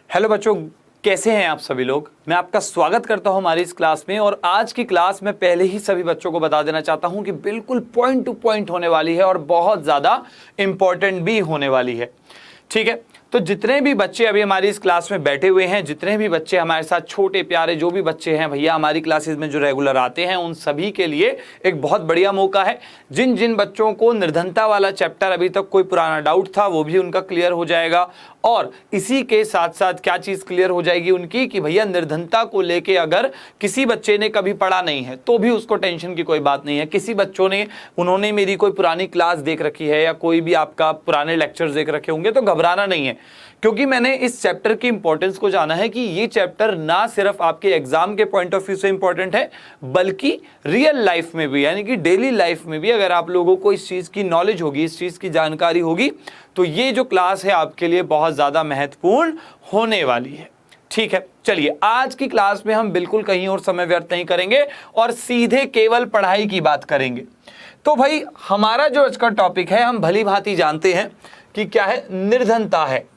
Hello बच्चों, कैसे हैं आप सभी लोग। मैं आपका स्वागत करता हूं हमारी इस क्लास में। और आज की क्लास में पहले ही सभी बच्चों को बता देना चाहता हूं कि बिल्कुल पॉइंट टू पॉइंट होने वाली है और बहुत ज़्यादा इंपॉर्टेंट भी होने वाली है। ठीक है, तो जितने भी बच्चे अभी हमारी इस क्लास में बैठे हुए हैं, जितने भी बच्चे हमारे साथ छोटे प्यारे जो भी बच्चे हैं भैया हमारी क्लासेस में जो रेगुलर आते हैं, उन सभी के लिए एक बहुत बढ़िया मौका है। जिन जिन बच्चों को निर्धनता वाला चैप्टर अभी तक कोई पुराना डाउट था वो भी उनका क्लियर हो जाएगा। और इसी के साथ साथ क्या चीज़ क्लियर हो जाएगी उनकी कि भैया निर्धनता को लेके अगर किसी बच्चे ने कभी पढ़ा नहीं है तो भी उसको टेंशन की कोई बात नहीं है। किसी बच्चों ने उन्होंने मेरी कोई पुरानी क्लास देख रखी है या कोई भी आपका पुराने लेक्चर्स देख रखे होंगे तो घबराना नहीं है, क्योंकि मैंने इस चैप्टर की इंपॉर्टेंस को जाना है कि ये चैप्टर ना सिर्फ आपके एग्जाम के पॉइंट ऑफ व्यू से इंपॉर्टेंट है बल्कि रियल लाइफ में भी, यानी कि डेली लाइफ में भी अगर आप लोगों को इस चीज़ की नॉलेज होगी, इस चीज़ की जानकारी होगी तो ये जो क्लास है आपके लिए बहुत ज़्यादा महत्वपूर्ण होने वाली है। ठीक है, चलिए आज की क्लास में हम बिल्कुल कहीं और समय व्यर्थ नहीं करेंगे और सीधे केवल पढ़ाई की बात करेंगे। तो भाई हमारा जो आज का टॉपिक है हम भली भांति जानते हैं कि क्या है, निर्धनता है।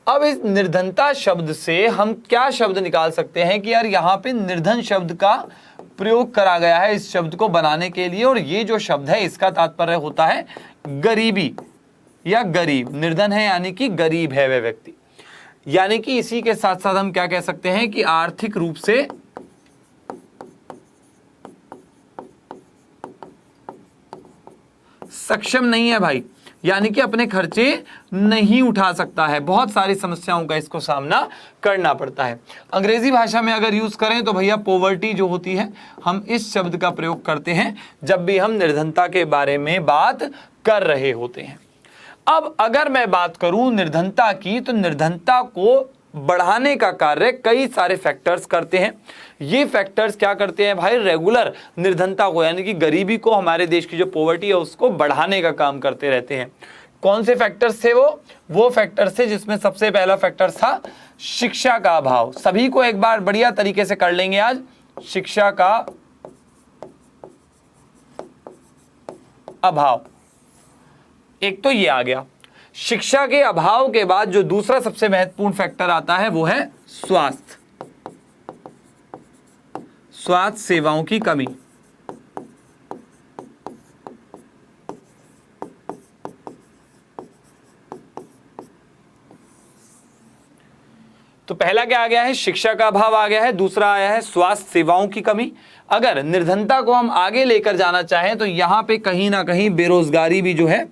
अब इस निर्धनता शब्द से हम क्या शब्द निकाल सकते हैं कि यार यहाँ पे निर्धन शब्द का प्रयोग करा गया है इस शब्द को बनाने के लिए, और ये जो शब्द है इसका तात्पर्य होता है गरीबी या गरीब। निर्धन है यानी कि गरीब है वह व्यक्ति, यानी कि इसी के साथ साथ हम क्या कह सकते हैं कि आर्थिक रूप से सक्षम नहीं है भाई, यानी कि अपने खर्चे नहीं उठा सकता है। बहुत सारी समस्याओं का इसको सामना करना पड़ता है। अंग्रेजी भाषा में अगर यूज करें तो भैया पॉवर्टी जो होती है, हम इस शब्द का प्रयोग करते हैं जब भी हम निर्धनता के बारे में बात कर रहे होते हैं। अब अगर मैं बात करूं निर्धनता की, तो निर्धनता को बढ़ाने का कार्य कई सारे फैक्टर्स करते हैं। ये फैक्टर्स क्या करते हैं भाई, रेगुलर निर्धनता को यानी कि गरीबी को, हमारे देश की जो पॉवर्टी है उसको बढ़ाने का काम करते रहते हैं। कौन से फैक्टर्स थे वो फैक्टर्स थे जिसमें सबसे पहला फैक्टर था शिक्षा का अभाव। सभी को एक बार बढ़िया तरीके से कर लेंगे आज। शिक्षा का अभाव, एक तो ये आ गया। शिक्षा के अभाव के बाद जो दूसरा सबसे महत्वपूर्ण फैक्टर आता है वो है स्वास्थ्य सेवाओं की कमी। तो पहला क्या आ गया है, शिक्षा का अभाव आ गया है। दूसरा आया है स्वास्थ्य सेवाओं की कमी। अगर निर्धनता को हम आगे लेकर जाना चाहें तो यहां पे कहीं ना कहीं बेरोजगारी भी जो है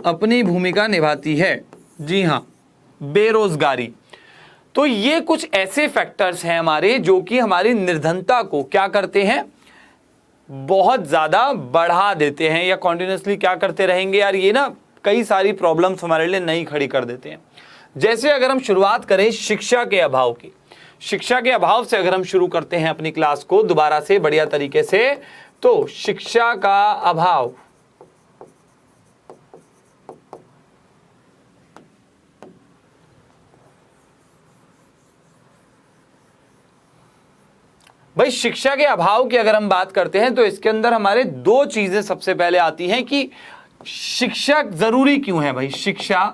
अपनी भूमिका निभाती है। जी हां, बेरोजगारी। तो ये कुछ ऐसे फैक्टर्स हैं हमारे जो कि हमारी निर्धनता को क्या करते हैं, बहुत ज्यादा बढ़ा देते हैं या कॉन्टिन्यूसली क्या करते रहेंगे यार, ये ना कई सारी प्रॉब्लम्स हमारे लिए नई खड़ी कर देते हैं। जैसे अगर हम शुरुआत करें शिक्षा के अभाव की, शिक्षा के अभाव से अगर हम शुरू करते हैं अपनी क्लास को दोबारा से बढ़िया तरीके से, तो शिक्षा का अभाव भाई, शिक्षा के अभाव की अगर हम बात करते हैं तो इसके अंदर हमारे दो चीजें सबसे पहले आती हैं कि शिक्षा जरूरी क्यों है भाई। शिक्षा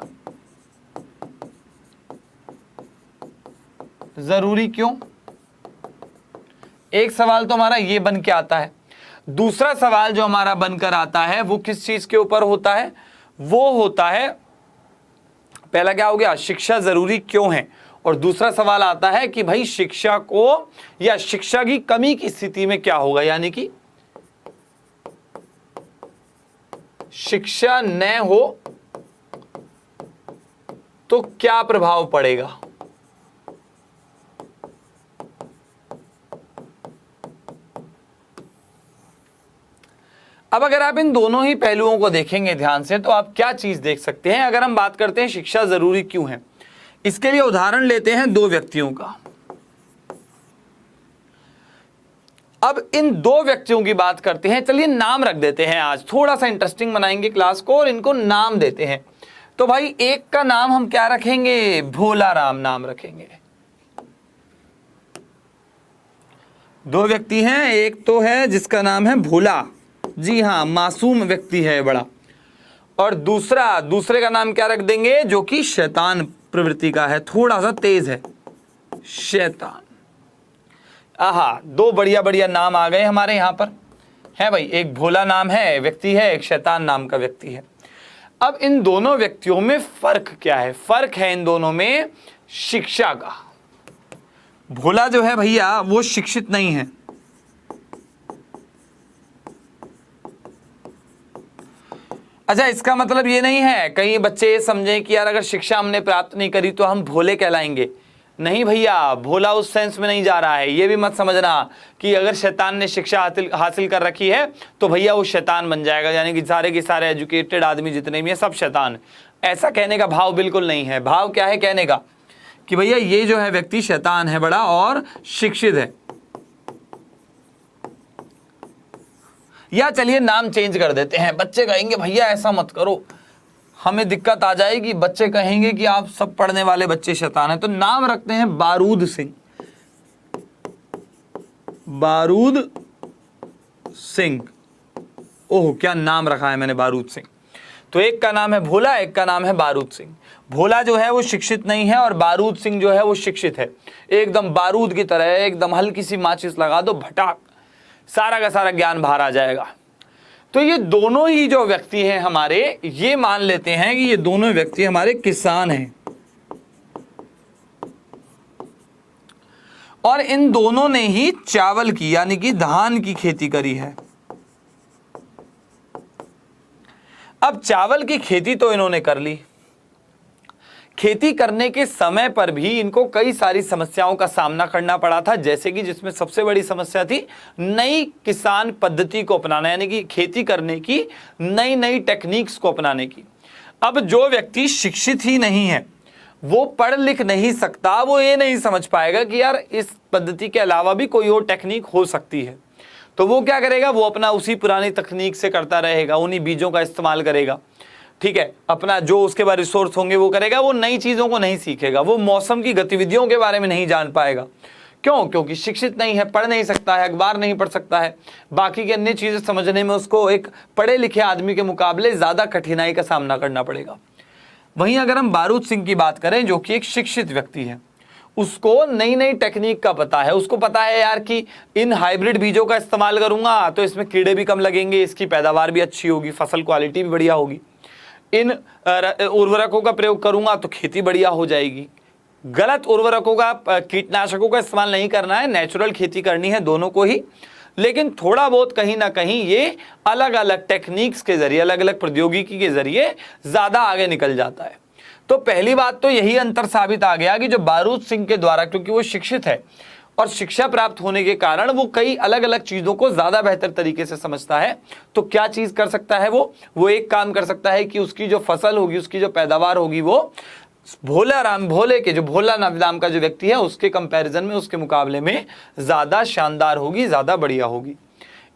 जरूरी क्यों, एक सवाल तो हमारा ये बन के आता है। दूसरा सवाल जो हमारा बनकर आता है वो किस चीज के ऊपर होता है, वो होता है, पहला क्या हो गया, शिक्षा जरूरी क्यों है, और दूसरा सवाल आता है कि भाई शिक्षा को या शिक्षा की कमी की स्थिति में क्या होगा, यानी कि शिक्षा न हो तो क्या प्रभाव पड़ेगा। अब अगर आप इन दोनों ही पहलुओं को देखेंगे ध्यान से तो आप क्या चीज देख सकते हैं। अगर हम बात करते हैं शिक्षा जरूरी क्यों है, इसके लिए उदाहरण लेते हैं दो व्यक्तियों का। अब इन दो व्यक्तियों की बात करते हैं, चलिए नाम रख देते हैं, आज थोड़ा सा इंटरेस्टिंग बनाएंगे क्लास को और इनको नाम देते हैं। तो भाई एक का नाम हम क्या रखेंगे, भोला राम नाम रखेंगे। दो व्यक्ति हैं, एक तो है जिसका नाम है भोला, जी हाँ मासूम व्यक्ति है बड़ा, और दूसरे का नाम क्या रख देंगे, जो कि शैतान प्रवृत्ति का है, थोड़ा सा तेज है, शैतान। आहा, दो बढ़िया बढ़िया नाम आ गए हमारे यहाँ पर, है भाई, एक भोला नाम है व्यक्ति है, एक शैतान नाम का व्यक्ति है। अब इन दोनों व्यक्तियों में फर्क क्या है? फर्क है इन दोनों में शिक्षा का। भोला जो है भैया वो शिक्षित नहीं है, अच्छा इसका मतलब ये नहीं है कई बच्चे ये समझें कि यार अगर शिक्षा हमने प्राप्त नहीं करी तो हम भोले कहलाएंगे। नहीं भैया, भोला उस सेंस में नहीं जा रहा है। ये भी मत समझना कि अगर शैतान ने शिक्षा हासिल कर रखी है तो भैया वो शैतान बन जाएगा, यानी कि सारे के सारे एजुकेटेड आदमी जितने भी हैं सब शैतान। ऐसा कहने का भाव बिल्कुल नहीं है। भाव क्या है कहने का कि भैया ये जो है व्यक्ति शैतान है बड़ा और शिक्षित है। या चलिए नाम चेंज कर देते हैं, बच्चे कहेंगे भैया ऐसा मत करो, हमें दिक्कत आ जाएगी, बच्चे कहेंगे कि आप सब पढ़ने वाले बच्चे शैतान हैं, तो नाम रखते हैं बारूद सिंह। बारूद सिंह, ओह क्या नाम रखा है मैंने, बारूद सिंह। तो एक का नाम है भोला, एक का नाम है बारूद सिंह। भोला जो है वो शिक्षित नहीं है और बारूद सिंह जो है वो शिक्षित है, एकदम बारूद की तरह है, एकदम हल्की सी माचिस लगा दो भटाक सारा का सारा ज्ञान बाहर आ जाएगा। तो ये दोनों ही जो व्यक्ति हैं हमारे, ये मान लेते हैं कि ये दोनों व्यक्ति हमारे किसान हैं, और इन दोनों ने ही चावल की यानी कि धान की खेती करी है। अब चावल की खेती तो इन्होंने कर ली, खेती करने के समय पर भी इनको कई सारी समस्याओं का सामना करना पड़ा था, जैसे कि जिसमें सबसे बड़ी समस्या थी नई किसान पद्धति को अपनाना, यानी कि खेती करने की नई नई टेक्निक्स को अपनाने की। अब जो व्यक्ति शिक्षित ही नहीं है, वो पढ़ लिख नहीं सकता, वो ये नहीं समझ पाएगा कि यार इस पद्धति के अलावा भी कोई और टेक्निक हो सकती है, तो वो क्या करेगा, वो अपना उसी पुरानी तकनीक से करता रहेगा, उन्हीं बीजों का इस्तेमाल करेगा, ठीक है, अपना जो उसके बाद रिसोर्स होंगे वो करेगा, वो नई चीज़ों को नहीं सीखेगा, वो मौसम की गतिविधियों के बारे में नहीं जान पाएगा। क्यों? क्योंकि शिक्षित नहीं है, पढ़ नहीं सकता है, अखबार नहीं पढ़ सकता है, बाकी की अन्य चीज़ें समझने में उसको एक पढ़े लिखे आदमी के मुकाबले ज़्यादा कठिनाई का सामना करना पड़ेगा। वहीं अगर हम बारूद सिंह की बात करें, जो कि एक शिक्षित व्यक्ति है, उसको नई नई टेक्निक का पता है, उसको पता है यार कि इन हाइब्रिड बीजों का इस्तेमाल करूंगा तो इसमें कीड़े भी कम लगेंगे, इसकी पैदावार भी अच्छी होगी, फसल क्वालिटी भी बढ़िया होगी, इन उर्वरकों का प्रयोग करूंगा तो खेती बढ़िया हो जाएगी, गलत उर्वरकों का कीटनाशकों का इस्तेमाल नहीं करना है, नेचुरल खेती करनी है दोनों को ही, लेकिन थोड़ा बहुत कहीं ना कहीं ये अलग अलग टेक्निक्स के जरिए, अलग अलग प्रौद्योगिकी के जरिए ज़्यादा आगे निकल जाता है। तो पहली बात तो यही अंतर साबित आ गया कि जो बारूद सिंह के द्वारा, क्योंकि वो शिक्षित है और शिक्षा प्राप्त होने के कारण वो कई अलग अलग चीज़ों को ज़्यादा बेहतर तरीके से समझता है, तो क्या चीज़ कर सकता है वो एक काम कर सकता है कि उसकी जो फसल होगी, उसकी जो पैदावार होगी, वो भोले के जो भोला नाम का जो व्यक्ति है उसके कंपैरिजन में, उसके मुकाबले में ज़्यादा शानदार होगी, ज़्यादा बढ़िया होगी।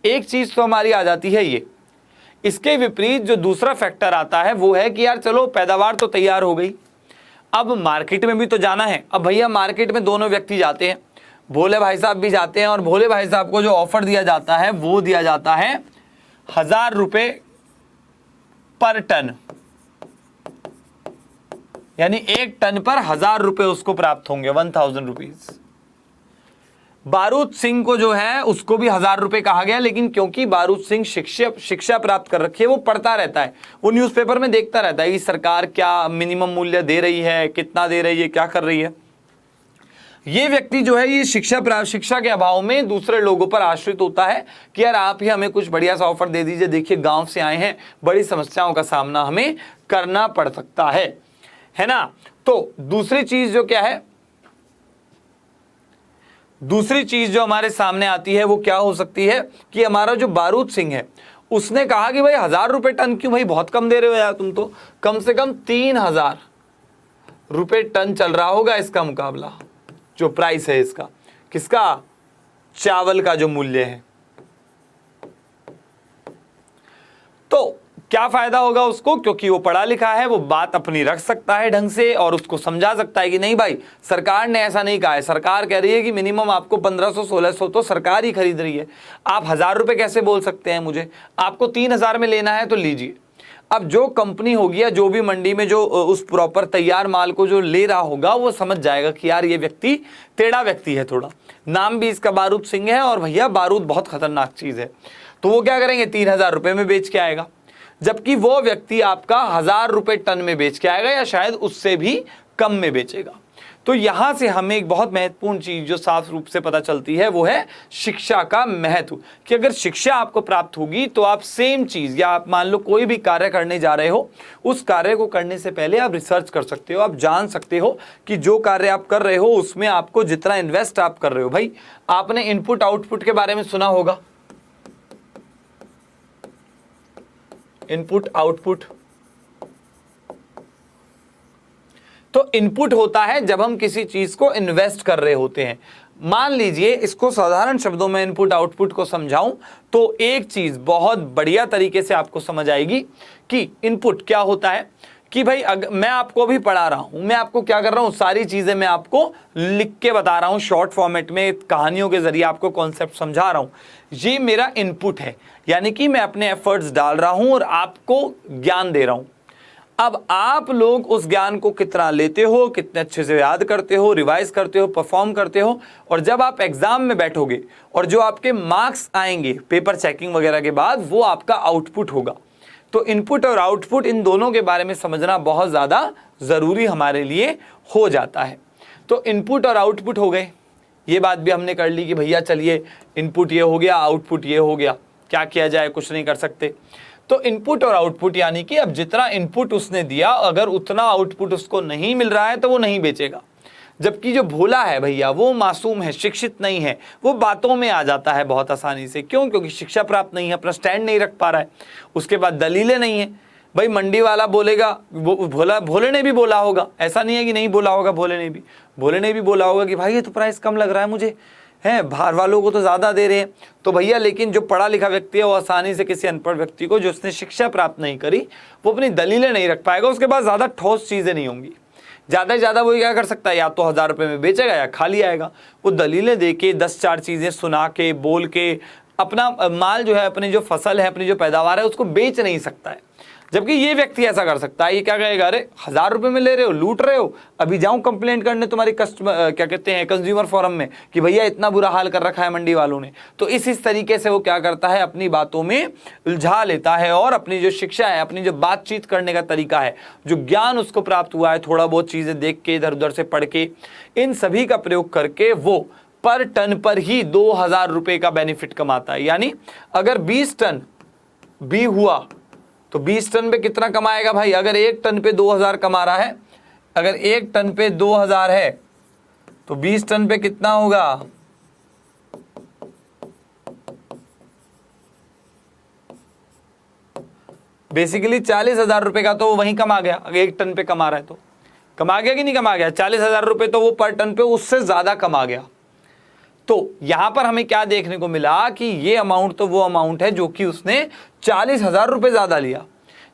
एक चीज़ तो हमारी आ जाती है ये। इसके विपरीत जो दूसरा फैक्टर आता है वो है कि यार चलो पैदावार तो तैयार हो गई, अब मार्केट में भी तो जाना है। अब भैया मार्केट में दोनों व्यक्ति जाते हैं, भोले भाई साहब भी जाते हैं, और भोले भाई साहब को जो ऑफर दिया जाता है वो दिया जाता है 1000 रुपये पर टन, यानी एक टन पर 1000 रुपये उसको प्राप्त होंगे, 1000 रुपीज। बारूद सिंह को जो है उसको भी 1000 रुपये कहा गया, लेकिन क्योंकि बारूद सिंह शिक्षा प्राप्त कर रखी है, वो पढ़ता रहता है, वो न्यूज़पेपर में देखता रहता है कि सरकार क्या मिनिमम मूल्य दे रही है, कितना दे रही है, क्या कर रही है। ये व्यक्ति जो है ये शिक्षा के अभाव में दूसरे लोगों पर आश्रित होता है कि यार आप ही हमें कुछ बढ़िया सा ऑफर दे दीजिए, देखिए गांव से आए हैं, बड़ी समस्याओं का सामना हमें करना पड़ सकता है ना। तो दूसरी चीज जो क्या है, दूसरी चीज जो हमारे सामने आती है वो क्या हो सकती है कि हमारा जो बारूद सिंह है उसने कहा कि भाई 1000 रुपये टन क्यों भाई, बहुत कम दे रहे हो यार तुम तो, कम से कम 3000 रुपये टन चल रहा होगा इसका मुकाबला, जो प्राइस है इसका, किसका, चावल का जो मूल्य है। तो क्या फायदा होगा उसको? क्योंकि वो पढ़ा लिखा है, वो बात अपनी रख सकता है ढंग से और उसको समझा सकता है कि नहीं भाई सरकार ने ऐसा नहीं कहा है, सरकार कह रही है कि मिनिमम आपको 1500-1600 तो सरकार ही खरीद रही है, आप 1000 रुपये कैसे बोल सकते हैं मुझे? आपको 3000 में लेना है तो लीजिए। अब जो कंपनी होगी या जो भी मंडी में जो उस प्रॉपर तैयार माल को जो ले रहा होगा वो समझ जाएगा कि यार ये व्यक्ति टेढ़ा व्यक्ति है, थोड़ा नाम भी इसका बारूद सिंह है और भैया बारूद बहुत खतरनाक चीज है, तो वो क्या करेंगे 3000 रुपये में बेच के आएगा, जबकि वो व्यक्ति आपका 1000 रुपये टन में बेच के आएगा या शायद उससे भी कम में बेचेगा। तो यहां से हमें एक बहुत महत्वपूर्ण चीज जो साफ रूप से पता चलती है वो है शिक्षा का महत्व, कि अगर शिक्षा आपको प्राप्त होगी तो आप सेम चीज, या आप मान लो कोई भी कार्य करने जा रहे हो, उस कार्य को करने से पहले आप रिसर्च कर सकते हो, आप जान सकते हो कि जो कार्य आप कर रहे हो उसमें आपको जितना इन्वेस्ट आप कर रहे हो, भाई आपने इनपुट आउटपुट के बारे में सुना होगा, इनपुट आउटपुट। तो इनपुट होता है जब हम किसी चीज को इन्वेस्ट कर रहे होते हैं। मान लीजिए इसको साधारण शब्दों में इनपुट आउटपुट को समझाऊं तो एक चीज बहुत बढ़िया तरीके से आपको समझ आएगी कि इनपुट क्या होता है, कि भाई मैं आपको भी पढ़ा रहा हूं, मैं आपको क्या कर रहा हूं, सारी चीजें मैं आपको लिख के बता रहा हूं, शॉर्ट फॉर्मेट में कहानियों के जरिए आपको कॉन्सेप्ट समझा रहा हूं, ये मेरा इनपुट है, यानी कि मैं अपने एफर्ट्स डाल रहा हूं और आपको ज्ञान दे रहा हूं। अब आप लोग उस ज्ञान को कितना लेते हो, कितने अच्छे से याद करते हो, रिवाइज करते हो, परफॉर्म करते हो, और जब आप एग्जाम में बैठोगे और जो आपके मार्क्स आएंगे पेपर चेकिंग वगैरह के बाद, वो आपका आउटपुट होगा। तो इनपुट और आउटपुट इन दोनों के बारे में समझना बहुत ज़्यादा ज़रूरी हमारे लिए हो जाता है। तो इनपुट और आउटपुट हो गए, ये बात भी हमने कर ली कि भैया चलिए इनपुट ये हो गया, आउटपुट ये हो गया, क्या किया जाए, कुछ नहीं कर सकते। तो इनपुट और आउटपुट यानी कि अब जितना इनपुट उसने दिया अगर उतना आउटपुट उसको नहीं मिल रहा है तो वो नहीं बेचेगा। जबकि जो भोला है भैया वो मासूम है, शिक्षित नहीं है, वो बातों में आ जाता है बहुत आसानी से। क्यों? क्योंकि शिक्षा प्राप्त नहीं है, अपना स्टैंड नहीं रख पा रहा है, उसके बाद दलीलें नहीं है। भाई मंडी वाला बोलेगा, भोले ने भी बोला होगा, ऐसा नहीं है कि नहीं बोला होगा, भोले ने भी बोला होगा कि भाई ये तो प्राइस कम लग रहा है मुझे, है बाहर वालों को तो ज़्यादा दे रहे हैं। तो भैया लेकिन जो पढ़ा लिखा व्यक्ति है वो आसानी से किसी अनपढ़ व्यक्ति को, जो उसने शिक्षा प्राप्त नहीं करी, वो अपनी दलीलें नहीं रख पाएगा, उसके पास ज़्यादा ठोस चीज़ें नहीं होंगी। ज़्यादा से ज़्यादा वो क्या कर सकता है, या तो 1000 रुपये में बेचेगा या खाली आएगा। वो दलीलें दे के 10-4 चीज़ें सुना के बोल के अपना माल जो है, अपनी जो फसल है, अपनी जो पैदावार है उसको बेच नहीं सकता है। जबकि ये व्यक्ति ऐसा कर सकता है, ये क्या कहेगा, अरे 1000 रुपये में ले रहे हो, लूट रहे हो, अभी जाऊं कंप्लेंट करने तुम्हारी क्या कहते हैं कंज्यूमर फोरम में कि भैया इतना बुरा हाल कर रखा है मंडी वालों ने। तो इस तरीके से वो क्या करता है, अपनी बातों में उलझा लेता है और अपनी जो शिक्षा है, अपनी जो बातचीत करने का तरीका है, जो ज्ञान उसको प्राप्त हुआ है थोड़ा बहुत चीज़ें देख के, इधर उधर से पढ़ के, इन सभी का प्रयोग करके वो पर टन पर ही 2000 रुपये का बेनिफिट कमाता है। यानी अगर 20 टन भी हुआ तो 20 टन पे कितना कमाएगा भाई? अगर 1 टन पे 2000 कमा रहा है, अगर 1 टन पे 2000 है तो 20 टन पे कितना होगा? बेसिकली 40,000 रुपए का तो वो वहीं कमा गया। अगर 1 टन पे कमा रहा है तो कमा गया कि नहीं कमा गया? 40,000 रुपए तो वो पर टन पे उससे ज्यादा कमा गया। तो यहां पर हमें क्या देखने को मिला कि ये अमाउंट तो वो अमाउंट है जो कि उसने 40,000 रुपए ज्यादा लिया।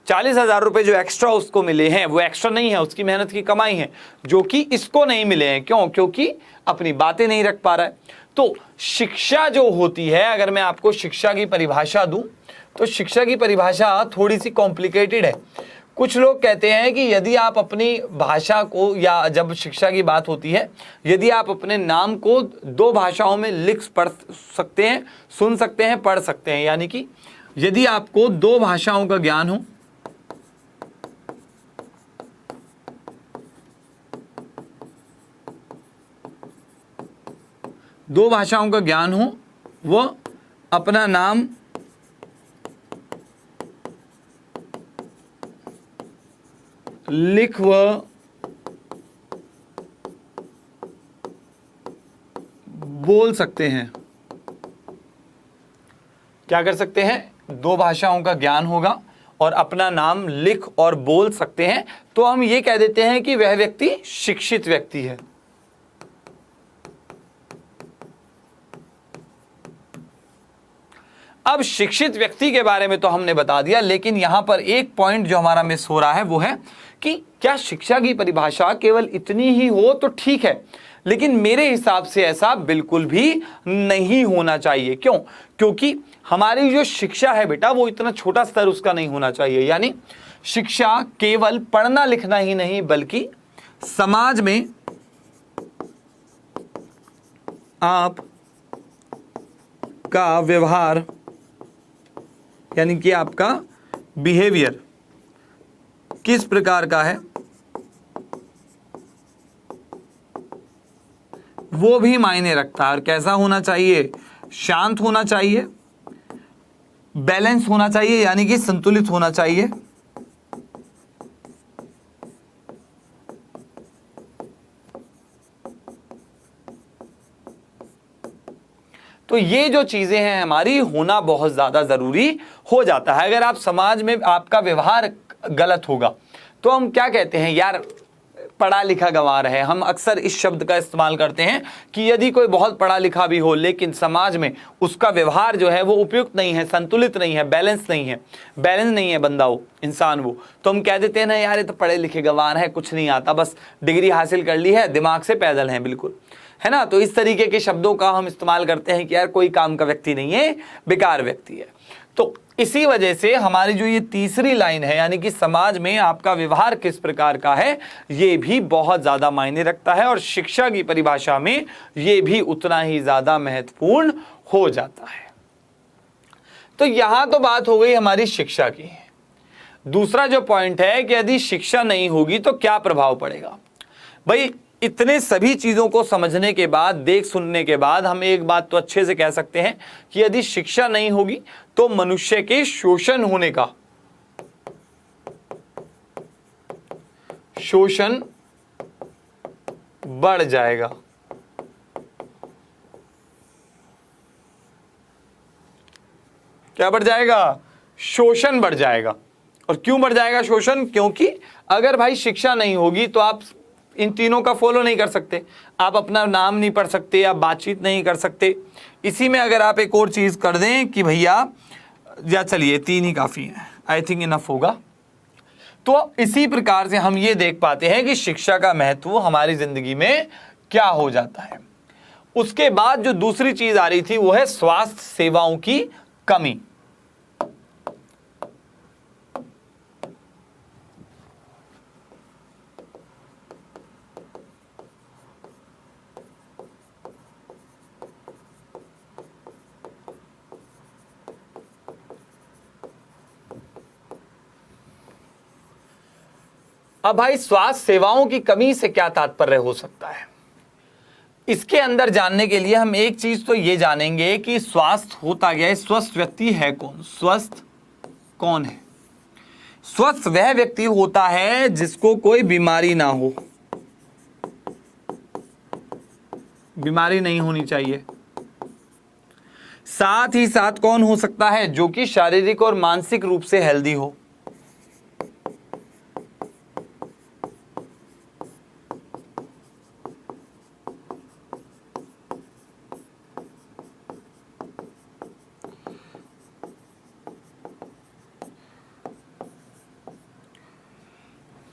40,000 रुपए जो एक्स्ट्रा उसको मिले हैं वो एक्स्ट्रा नहीं है, उसकी मेहनत की कमाई है, जो कि इसको नहीं मिले हैं। क्यों? क्योंकि अपनी बातें नहीं रख पा रहा है। तो शिक्षा जो होती है, अगर मैं आपको शिक्षा की परिभाषा दूं तो शिक्षा की परिभाषा थोड़ी सी कॉम्प्लिकेटेड है। कुछ लोग कहते हैं कि यदि आप अपनी भाषा को, या जब शिक्षा की बात होती है, यदि आप अपने नाम को 2 भाषाओं में लिख पढ़ सकते हैं, सुन सकते हैं, पढ़ सकते हैं, यानी कि यदि आपको 2 भाषाओं का ज्ञान हो, वो अपना नाम लिख व बोल सकते हैं। क्या कर सकते हैं? 2 भाषाओं का ज्ञान होगा और अपना नाम लिख और बोल सकते हैं, तो हम ये कह देते हैं कि वह व्यक्ति शिक्षित व्यक्ति है। अब शिक्षित व्यक्ति के बारे में तो हमने बता दिया, लेकिन यहां पर एक पॉइंट जो हमारा मिस हो रहा है वो है कि क्या शिक्षा की परिभाषा केवल इतनी ही हो तो ठीक है, लेकिन मेरे हिसाब से ऐसा बिल्कुल भी नहीं होना चाहिए। क्यों? क्योंकि हमारी जो शिक्षा है बेटा वो इतना छोटा स्तर उसका नहीं होना चाहिए। यानी शिक्षा केवल पढ़ना लिखना ही नहीं बल्कि समाज में आप का व्यवहार यानी कि आपका बिहेवियर किस प्रकार का है वो भी मायने रखता है। और कैसा होना चाहिए? शांत होना चाहिए, बैलेंस होना चाहिए यानी कि संतुलित होना चाहिए, तो ये जो चीजें हैं हमारी होना बहुत ज्यादा जरूरी हो जाता है। अगर आप समाज में आपका व्यवहार गलत होगा तो हम क्या कहते हैं, यार पढ़ा लिखा गंवार है। हम अक्सर इस शब्द का इस्तेमाल करते हैं कि यदि कोई बहुत पढ़ा लिखा भी हो लेकिन समाज में उसका व्यवहार जो है वो उपयुक्त नहीं है, संतुलित नहीं है, बैलेंस नहीं है बंदा वो, इंसान वो, तो हम कह देते हैं ना यार ये तो पढ़े लिखे गंवार है, कुछ नहीं आता, बस डिग्री हासिल कर ली है, दिमाग से पैदल है बिल्कुल, है ना। तो इस तरीके के शब्दों का हम इस्तेमाल करते हैं कि यार कोई काम का व्यक्ति नहीं है, बेकार व्यक्ति है। तो इसी वजह से हमारी जो ये तीसरी लाइन है यानी कि समाज में आपका व्यवहार किस प्रकार का है ये भी बहुत ज्यादा मायने रखता है और शिक्षा की परिभाषा में ये भी उतना ही ज्यादा महत्वपूर्ण हो जाता है। तो यहां तो बात हो गई हमारी शिक्षा की। दूसरा जो पॉइंट है कि यदि शिक्षा नहीं होगी तो क्या प्रभाव पड़ेगा। भाई इतने सभी चीजों को समझने के बाद, देख सुनने के बाद हम एक बात तो अच्छे से कह सकते हैं कि यदि शिक्षा नहीं होगी तो मनुष्य के शोषण होने का, शोषण बढ़ जाएगा। क्या बढ़ जाएगा? शोषण बढ़ जाएगा। और क्यों बढ़ जाएगा शोषण? क्योंकि अगर भाई शिक्षा नहीं होगी तो आप इन तीनों का फॉलो नहीं कर सकते, आप अपना नाम नहीं पढ़ सकते, आप बातचीत नहीं कर सकते। इसी में अगर आप एक और चीज कर दें कि भैया या चलिए 3 ही काफी है, आई थिंक इनफ होगा। तो इसी प्रकार से हम ये देख पाते हैं कि शिक्षा का महत्व हमारी जिंदगी में क्या हो जाता है। उसके बाद जो दूसरी चीज आ रही थी वो है स्वास्थ्य सेवाओं की कमी। अब भाई स्वास्थ्य सेवाओं की कमी से क्या तात्पर्य हो सकता है, इसके अंदर जानने के लिए हम एक चीज तो ये जानेंगे कि स्वास्थ्य होता क्या है, स्वस्थ व्यक्ति है कौन, स्वस्थ कौन है। स्वस्थ वह व्यक्ति होता है जिसको कोई बीमारी ना हो, बीमारी नहीं होनी चाहिए। साथ ही साथ कौन हो सकता है, जो कि शारीरिक और मानसिक रूप से हेल्दी हो।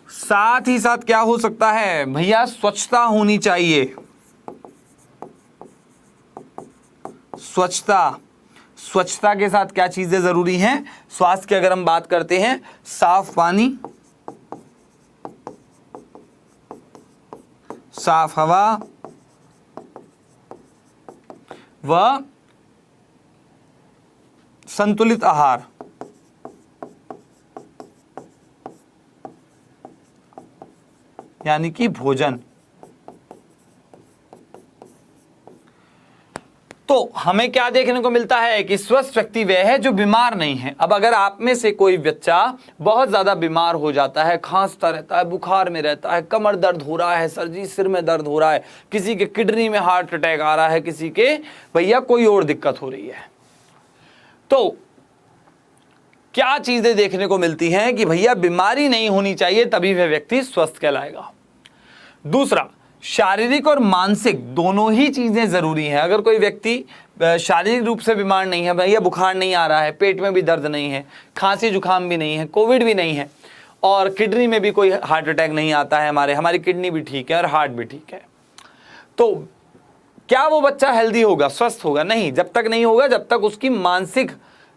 साथ ही साथ क्या हो सकता है भैया, स्वच्छता होनी चाहिए। स्वच्छता के साथ क्या चीजें जरूरी हैं, स्वास्थ्य की अगर हम बात करते हैं, साफ पानी, साफ हवा व संतुलित आहार। यानी कि भोजन। तो हमें क्या देखने को मिलता है कि स्वस्थ व्यक्ति वह है जो बीमार नहीं है। अब अगर आप में से कोई बच्चा बहुत ज्यादा बीमार हो जाता है, खांसता रहता है, बुखार में रहता है, कमर दर्द हो रहा है, सर जी सिर में दर्द हो रहा है, किसी के किडनी में हार्ट अटैक आ रहा है, किसी के भैया कोई और दिक्कत हो रही है, तो क्या चीजें देखने को मिलती हैं कि भैया बीमारी नहीं होनी चाहिए तभी वह व्यक्ति स्वस्थ कहलाएगा। दूसरा, शारीरिक और मानसिक दोनों ही चीजें जरूरी हैं। अगर कोई व्यक्ति शारीरिक रूप से बीमार नहीं है, भैया बुखार नहीं आ रहा है, पेट में भी दर्द नहीं है, खांसी जुकाम भी नहीं है, कोविड भी नहीं है, और किडनी में भी कोई हार्ट अटैक नहीं आता है, हमारी किडनी भी ठीक है और हार्ट भी ठीक है, तो क्या वो बच्चा हेल्दी होगा, स्वस्थ होगा? नहीं, जब तक नहीं होगा जब तक उसकी मानसिक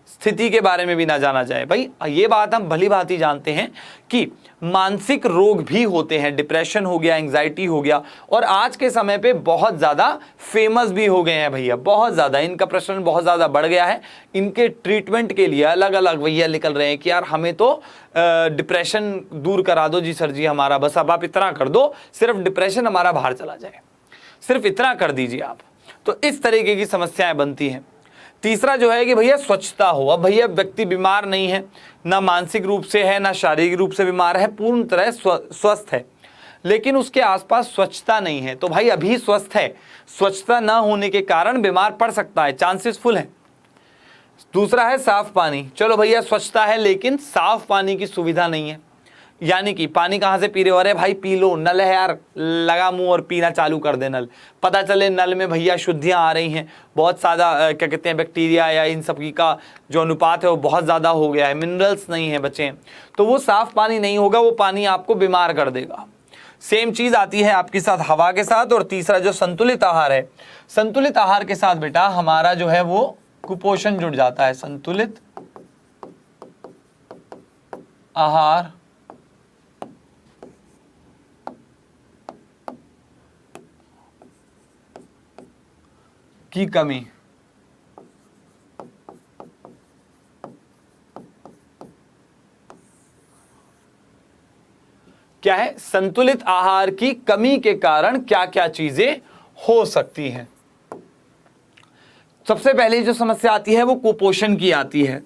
स्थिति के बारे में भी ना जाना जाए। भाई ये बात हम भली भांति जानते हैं कि मानसिक रोग भी होते हैं, डिप्रेशन हो गया, एंग्जाइटी हो गया, और आज के समय पे बहुत ज़्यादा फेमस भी हो गए हैं भैया, बहुत ज़्यादा इनका प्रचलन बहुत ज़्यादा बढ़ गया है। इनके ट्रीटमेंट के लिए अलग अलग भैया निकल रहे हैं कि यार हमें तो डिप्रेशन दूर करा दो जी सर जी हमारा, बस अब आप इतना कर दो, सिर्फ डिप्रेशन हमारा बाहर चला जाए, सिर्फ इतना कर दीजिए आप। तो इस तरीके की समस्याएं बनती हैं। तीसरा जो है कि भैया स्वच्छता हो। अब भैया व्यक्ति बीमार नहीं है, ना मानसिक रूप से है ना शारीरिक रूप से बीमार है, पूर्ण तरह स्वस्थ है, लेकिन उसके आसपास स्वच्छता नहीं है, तो भाई अभी स्वस्थ है, स्वच्छता न होने के कारण बीमार पड़ सकता है, चांसेस फुल है। दूसरा है साफ पानी। चलो भैया स्वच्छता है लेकिन साफ पानी की सुविधा नहीं है, यानी कि पानी कहाँ से पी रहे हो? अरे भाई पी लो, नल है यार, लगा मुंह और पीना चालू कर दे नल, पता चले नल में भैया शुद्धियाँ आ रही हैं, बहुत ज़्यादा क्या कहते हैं बैक्टीरिया या इन सब की का जो अनुपात है वो बहुत ज़्यादा हो गया है, मिनरल्स नहीं है बचे, तो वो साफ़ पानी नहीं होगा, वो पानी आपको बीमार कर देगा। सेम चीज़ आती है आपके साथ हवा के साथ। और तीसरा जो संतुलित आहार है, संतुलित आहार के साथ बेटा हमारा जो है वो कुपोषण जुड़ जाता है। संतुलित आहार की कमी, क्या है? संतुलित आहार की कमी के कारण क्या क्या चीजें हो सकती हैं। सबसे पहले जो समस्या आती है वो कुपोषण की आती है।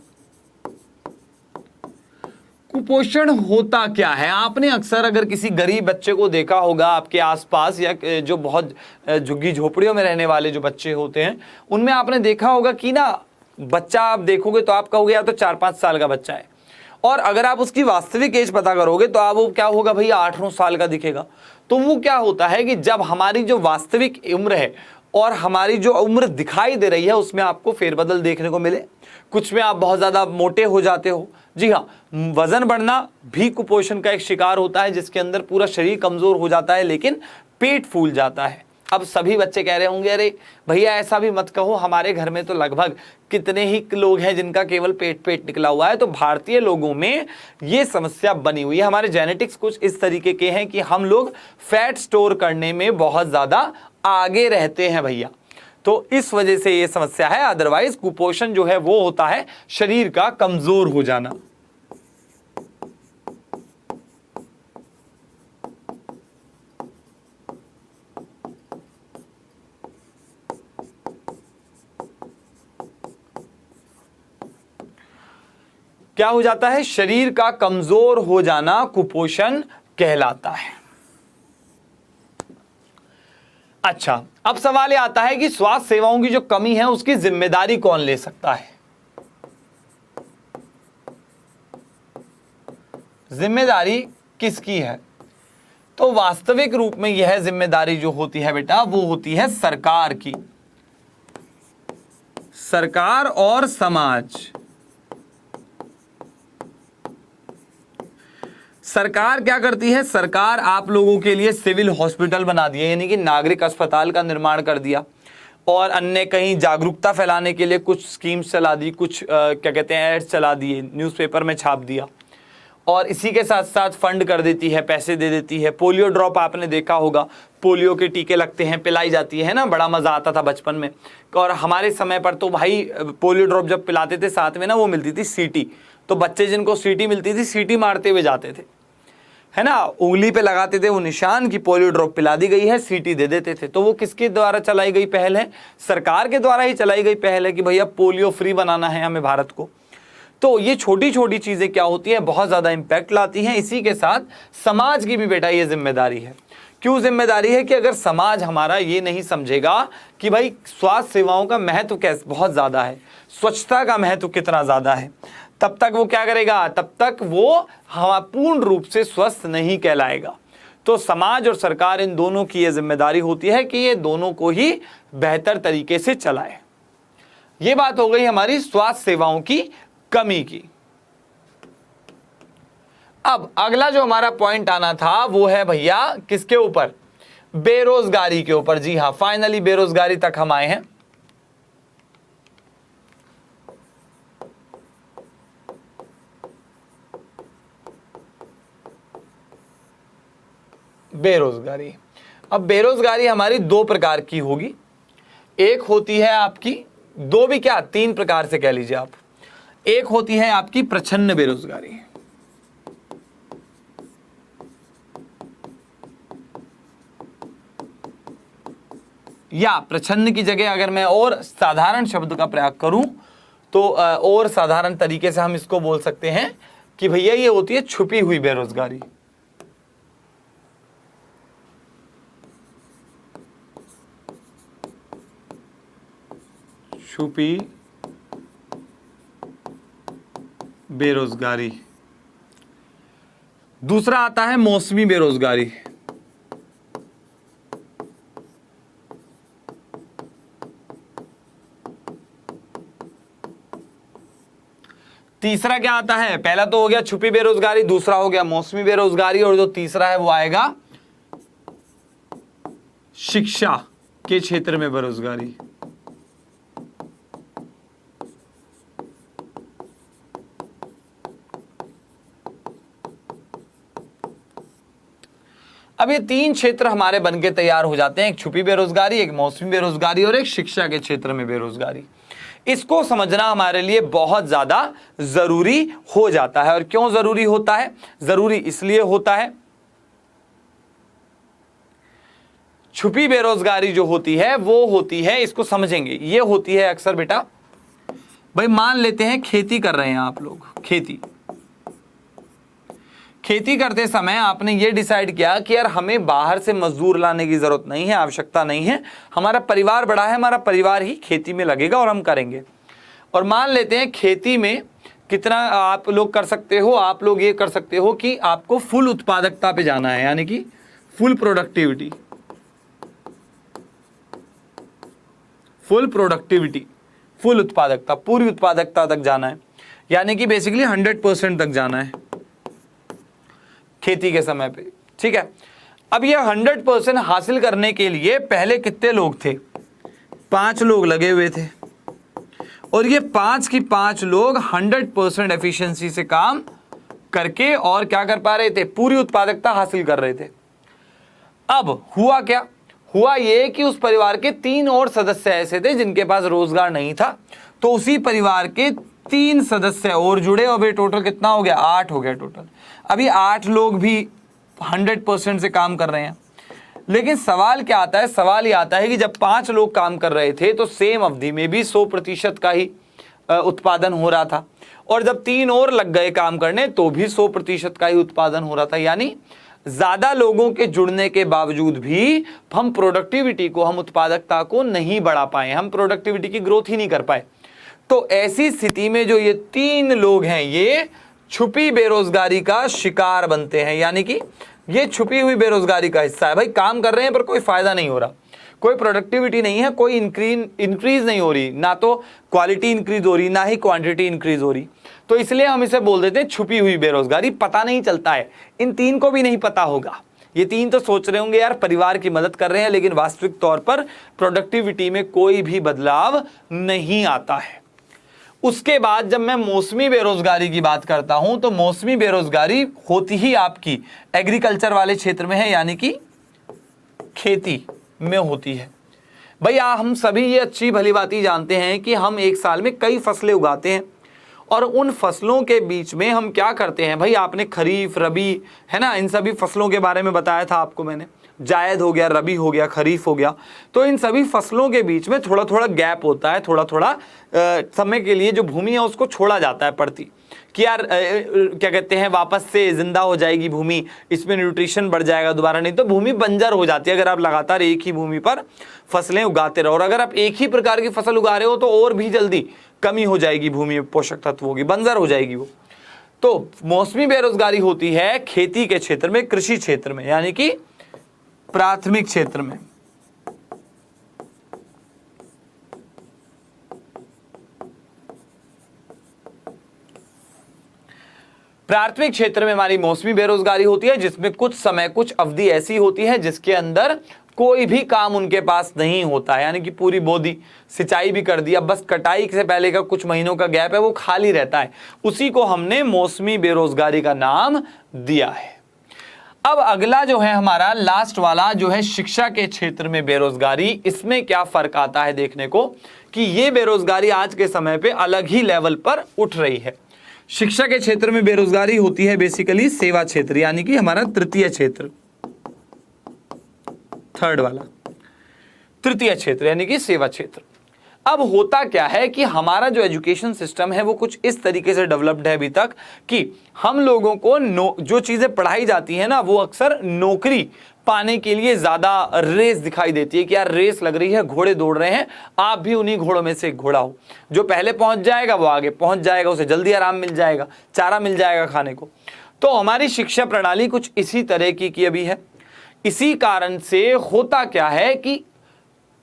कुपोषण होता क्या है? आपने अक्सर अगर किसी गरीब बच्चे को देखा होगा आपके आसपास, या जो बहुत झुग्गी झोपड़ियों में रहने वाले जो बच्चे होते हैं उनमें आपने देखा होगा कि ना बच्चा आप देखोगे तो आप कहोगे यार तो 4-5 साल का बच्चा है, और अगर आप उसकी वास्तविक एज पता करोगे तो आप वो क्या होगा भैया 8-9 साल का दिखेगा। तो वो क्या होता है कि जब हमारी जो वास्तविक उम्र है और हमारी जो उम्र दिखाई दे रही है उसमें आपको फेरबदल देखने को मिले, कुछ में आप बहुत ज़्यादा मोटे हो जाते हो। जी हाँ, वजन बढ़ना भी कुपोषण का एक शिकार होता है, जिसके अंदर पूरा शरीर कमज़ोर हो जाता है लेकिन पेट फूल जाता है। अब सभी बच्चे कह रहे होंगे अरे भैया ऐसा भी मत कहो, हमारे घर में तो लगभग कितने ही लोग हैं जिनका केवल पेट निकला हुआ है। तो भारतीय लोगों में ये समस्या बनी हुई है, हमारे जेनेटिक्स कुछ इस तरीके के हैं कि हम लोग फैट स्टोर करने में बहुत ज़्यादा आगे रहते हैं भैया, तो इस वजह से ये समस्या है। अदरवाइज कुपोषण जो है वो होता है शरीर का कमजोर हो जाना। क्या हो जाता है? शरीर का कमजोर हो जाना कुपोषण कहलाता है। अच्छा, अब सवाल ये आता है कि स्वास्थ्य सेवाओं की जो कमी है उसकी जिम्मेदारी कौन ले सकता है? जिम्मेदारी किसकी है? तो वास्तविक रूप में यह जिम्मेदारी जो होती है बेटा वो होती है सरकार की। सरकार और समाज। सरकार क्या करती है? सरकार आप लोगों के लिए सिविल हॉस्पिटल बना दिए, यानी कि नागरिक अस्पताल का निर्माण कर दिया, और अन्य कहीं जागरूकता फैलाने के लिए कुछ स्कीम्स चला दी, कुछ क्या कहते हैं एड्स चला दिए, न्यूज़पेपर में छाप दिया, और इसी के साथ साथ फंड कर देती है, पैसे दे देती है। पोलियो ड्रॉप आपने देखा होगा, पोलियो के टीके लगते हैं, पिलाई जाती है ना, बड़ा मज़ा आता था बचपन में। और हमारे समय पर तो भाई पोलियो ड्रॉप जब पिलाते थे साथ में ना वो मिलती थी सीटी, तो बच्चे जिनको सीटी मिलती थी सीटी मारते हुए जाते थे, है ना, उंगली पे लगाते थे वो निशान की पोलियो ड्रॉप पिला दी गई है, सीटी दे देते थे। तो वो किसके द्वारा चलाई गई पहल है? सरकार के द्वारा ही चलाई गई पहल है कि भैया पोलियो फ्री बनाना है हमें भारत को। तो ये छोटी छोटी चीज़ें क्या होती हैं, बहुत ज़्यादा इम्पैक्ट लाती हैं। इसी के साथ समाज की भी बेटा ये जिम्मेदारी है। क्यों जिम्मेदारी है? कि अगर समाज हमारा ये नहीं समझेगा कि भाई स्वास्थ्य सेवाओं का महत्व कैसे बहुत ज़्यादा है, स्वच्छता का महत्व कितना ज़्यादा है, तब तक वो क्या करेगा? तब तक वो पूर्ण रूप से स्वस्थ नहीं कहलाएगा। तो समाज और सरकार इन दोनों की ये जिम्मेदारी होती है कि ये दोनों को ही बेहतर तरीके से चलाए। ये बात हो गई हमारी स्वास्थ्य सेवाओं की कमी की। अब अगला जो हमारा पॉइंट आना था वो है भैया किसके ऊपर, बेरोजगारी के ऊपर। जी हां, फाइनली बेरोजगारी तक हम आए हैं। बेरोजगारी, अब बेरोजगारी हमारी दो प्रकार की होगी। एक होती है आपकी, दो भी क्या, तीन प्रकार से कह लीजिए आप। एक होती है आपकी प्रच्छन्न बेरोजगारी, या प्रच्छन्न की जगह अगर मैं और साधारण शब्द का प्रयोग करूं तो और साधारण तरीके से हम इसको बोल सकते हैं कि भैया ये होती है छुपी हुई बेरोजगारी। छुपी बेरोजगारी। दूसरा आता है मौसमी बेरोजगारी। तीसरा क्या आता है, पहला तो हो गया छुपी बेरोजगारी, दूसरा हो गया मौसमी बेरोजगारी, और जो तीसरा है वो आएगा शिक्षा के क्षेत्र में बेरोजगारी। अब ये तीन क्षेत्र हमारे बनके तैयार हो जाते हैं, एक छुपी बेरोजगारी, एक मौसमी बेरोजगारी और एक शिक्षा के क्षेत्र में बेरोजगारी। इसको समझना हमारे लिए बहुत ज्यादा जरूरी हो जाता है। और क्यों जरूरी होता है, जरूरी इसलिए होता है, छुपी बेरोजगारी जो होती है वो होती है, इसको समझेंगे, ये होती है अक्सर बेटा, भाई मान लेते हैं खेती कर रहे हैं आप लोग, खेती करते समय आपने ये डिसाइड किया कि यार हमें बाहर से मजदूर लाने की जरूरत नहीं है, आवश्यकता नहीं है, हमारा परिवार बड़ा है, हमारा परिवार ही खेती में लगेगा और हम करेंगे। और मान लेते हैं खेती में कितना आप लोग कर सकते हो, आप लोग ये कर सकते हो कि आपको फुल उत्पादकता पे जाना है, यानी कि फुल प्रोडक्टिविटी, फुल उत्पादकता, पूरी उत्पादकता तक जाना है, यानी कि बेसिकली 100% तक जाना है खेती के समय पे, ठीक है। अब ये 100% हासिल करने के लिए पहले कितने लोग थे, 5 लोग लगे हुए थे, और ये 5 की 5 लोग 100% एफिशिएंसी से काम करके और क्या कर पा रहे थे, पूरी उत्पादकता हासिल कर रहे थे। अब हुआ क्या, हुआ ये कि उस परिवार के 3 और सदस्य ऐसे थे जिनके पास रोजगार नहीं था, तो उसी परिवार के 3 सदस्य और जुड़े, और टोटल कितना हो गया, 8 हो गया टोटल। अभी 8 लोग भी 100% से काम कर रहे हैं, लेकिन सवाल क्या आता है, सवाल ये आता है कि जब 5 लोग काम कर रहे थे तो सेम अवधि में भी 100% का ही उत्पादन हो रहा था, और जब 3 और लग गए काम करने तो भी 100% का ही उत्पादन हो रहा था। यानी ज्यादा लोगों के जुड़ने के बावजूद भी हम प्रोडक्टिविटी को, हम उत्पादकता को नहीं बढ़ा पाए, हम प्रोडक्टिविटी की ग्रोथ ही नहीं कर पाए। तो ऐसी स्थिति में जो ये 3 लोग हैं ये छुपी बेरोजगारी का शिकार बनते हैं, यानी कि ये छुपी हुई बेरोजगारी का हिस्सा है। भाई काम कर रहे हैं पर कोई फायदा नहीं हो रहा, कोई प्रोडक्टिविटी नहीं है, कोई इंक्रीज नहीं हो रही, ना तो क्वालिटी इंक्रीज हो रही, ना ही क्वांटिटी इंक्रीज हो रही। तो इसलिए हम इसे बोल देते हैं छुपी हुई बेरोजगारी। पता नहीं चलता है, इन 3 को भी नहीं पता होगा। ये 3 तो सोच रहे होंगे यार परिवार की मदद कर रहे हैं, लेकिन वास्तविक तौर पर प्रोडक्टिविटी में कोई भी बदलाव नहीं आता है। उसके बाद जब मैं मौसमी बेरोजगारी की बात करता हूं तो मौसमी बेरोजगारी होती ही आपकी एग्रीकल्चर वाले क्षेत्र में है, यानी कि खेती में होती है। भैया हम सभी ये अच्छी भली बात ही जानते हैं कि हम एक साल में कई फसलें उगाते हैं, और उन फसलों के बीच में हम क्या करते हैं, भाई आपने खरीफ, रबी, है ना, इन सभी फसलों के बारे में बताया था आपको मैंने, जायद हो गया, रबी हो गया, खरीफ हो गया। तो इन सभी फसलों के बीच में थोड़ा थोड़ा गैप होता है, थोड़ा थोड़ा समय के लिए जो भूमि है उसको छोड़ा जाता है पड़ती, कि यार क्या कहते हैं, वापस से जिंदा हो जाएगी भूमि, इसमें न्यूट्रिशन बढ़ जाएगा दोबारा, नहीं तो भूमि बंजर हो जाती है अगर आप लगातार एक ही भूमि पर फसलें उगाते रहो। और अगर आप एक ही प्रकार की फसल उगा रहे हो तो और भी जल्दी कमी हो जाएगी भूमि में, पोषक तत्वों की, बंजर हो जाएगी वो। तो मौसमी बेरोजगारी होती है खेती के क्षेत्र में, कृषि क्षेत्र में, यानी कि प्राथमिक क्षेत्र में। प्राथमिक क्षेत्र में हमारी मौसमी बेरोजगारी होती है, जिसमें कुछ समय कुछ अवधि ऐसी होती है जिसके अंदर कोई भी काम उनके पास नहीं होता है, यानी कि पूरी बोदी सिंचाई भी कर दिया, बस कटाई से पहले का कुछ महीनों का गैप है वो खाली रहता है, उसी को हमने मौसमी बेरोजगारी का नाम दिया है। अब अगला जो है हमारा लास्ट वाला जो है शिक्षा के क्षेत्र में बेरोजगारी, इसमें क्या फर्क आता है देखने को कि ये बेरोजगारी आज के समय पे अलग ही लेवल पर उठ रही है। शिक्षा के क्षेत्र में बेरोजगारी होती है बेसिकली सेवा क्षेत्र, यानी कि हमारा तृतीय क्षेत्र, थर्ड वाला तृतीय क्षेत्र यानी कि सेवा क्षेत्र। अब होता क्या है कि हमारा जो एजुकेशन सिस्टम है वो कुछ इस तरीके से डेवलप्ड है अभी तक कि हम लोगों को जो चीजें पढ़ाई जाती है ना वो अक्सर नौकरी पाने के लिए ज्यादा रेस दिखाई देती है कि यार रेस लग रही है, घोड़े दौड़ रहे हैं, आप भी उन्हीं घोड़ों में से एक घोड़ा हो, जो पहले पहुंच जाएगा वो आगे पहुंच जाएगा, उसे जल्दी आराम मिल जाएगा, चारा मिल जाएगा खाने को। तो हमारी शिक्षा प्रणाली कुछ इसी तरह की अभी है। इसी कारण से होता क्या है कि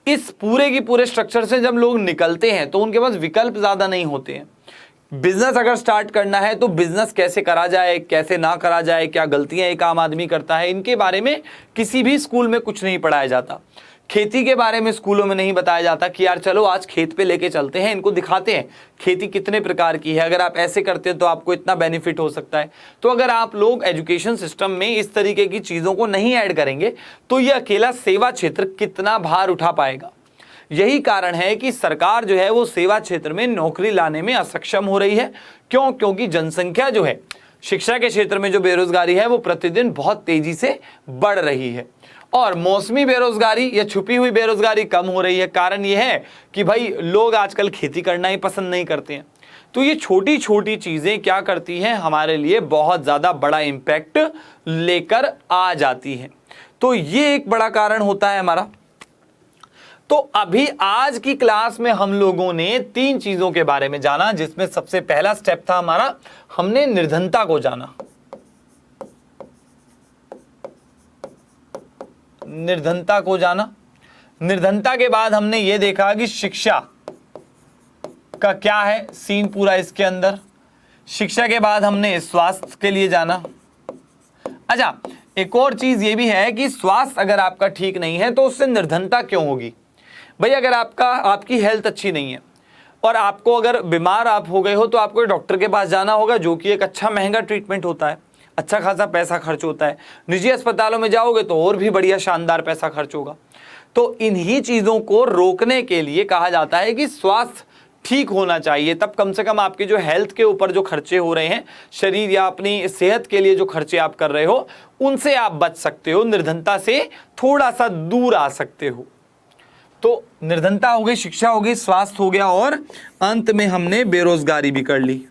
इस पूरे की पूरे स्ट्रक्चर से जब लोग निकलते हैं तो उनके पास विकल्प ज्यादा नहीं होते हैं। बिजनेस अगर स्टार्ट करना है तो बिजनेस कैसे करा जाए, कैसे ना करा जाए, क्या गलतियां एक आम आदमी करता है, इनके बारे में किसी भी स्कूल में कुछ नहीं पढ़ाया जाता। खेती के बारे में स्कूलों में नहीं बताया जाता कि यार चलो आज खेत पे लेके चलते हैं, इनको दिखाते हैं खेती कितने प्रकार की है, अगर आप ऐसे करते हैं तो आपको इतना बेनिफिट हो सकता है। तो अगर आप लोग एजुकेशन सिस्टम में इस तरीके की चीज़ों को नहीं ऐड करेंगे तो ये अकेला सेवा क्षेत्र कितना भार उठा पाएगा। यही कारण है कि सरकार जो है वो सेवा क्षेत्र में नौकरी लाने में असक्षम हो रही है। क्यों? क्योंकि जनसंख्या जो है, शिक्षा के क्षेत्र में जो बेरोजगारी है वो प्रतिदिन बहुत तेजी से बढ़ रही है और मौसमी बेरोजगारी या छुपी हुई बेरोजगारी कम हो रही है। कारण यह है कि भाई लोग आजकल खेती करना ही पसंद नहीं करते हैं। तो ये छोटी छोटी चीजें क्या करती हैं, हमारे लिए बहुत ज्यादा बड़ा इंपैक्ट लेकर आ जाती हैं। तो ये एक बड़ा कारण होता है हमारा। तो अभी आज की क्लास में हम लोगों ने 3 चीजों के बारे में जाना, जिसमें सबसे पहला स्टेप था हमारा, हमने निर्धनता को जाना। निर्धनता को जाना। निर्धनता के बाद हमने ये देखा कि शिक्षा का क्या है सीन पूरा इसके अंदर। शिक्षा के बाद हमने स्वास्थ्य के लिए जाना। अच्छा, एक और चीज ये भी है कि स्वास्थ्य अगर आपका ठीक नहीं है तो उससे निर्धनता क्यों होगी। भाई अगर आपकी हेल्थ अच्छी नहीं है और आपको अगर बीमार आप हो गए हो तो आपको डॉक्टर के पास जाना होगा, जो कि एक अच्छा महंगा ट्रीटमेंट होता है, अच्छा खासा पैसा खर्च होता है। निजी अस्पतालों में जाओगे तो और भी बढ़िया शानदार पैसा खर्च होगा। तो इन्हीं चीज़ों को रोकने के लिए कहा जाता है कि स्वास्थ्य ठीक होना चाहिए, तब कम से कम आपके जो हेल्थ के ऊपर जो खर्चे हो रहे हैं, शरीर या अपनी सेहत के लिए जो खर्चे आप कर रहे हो, उनसे आप बच सकते हो, निर्धनता से थोड़ा सा दूर आ सकते हो। तो निर्धनता हो गई, शिक्षा हो गई, स्वास्थ्य हो गया और अंत में हमने बेरोजगारी भी कर ली।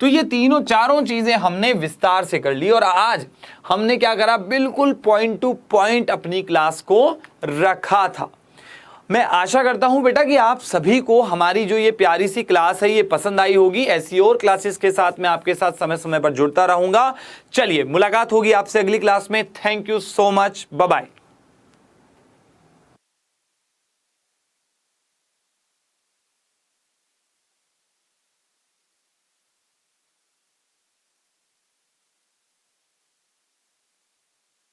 तो ये तीनों चारों चीजें हमने विस्तार से कर ली और आज हमने क्या करा, बिल्कुल पॉइंट टू पॉइंट अपनी क्लास को रखा था। मैं आशा करता हूं बेटा कि आप सभी को हमारी जो ये प्यारी सी क्लास है ये पसंद आई होगी। ऐसी और क्लासेस के साथ मैं आपके साथ समय समय पर जुड़ता रहूंगा। चलिए मुलाकात होगी आपसे अगली क्लास में। Thank you so much, bye bye.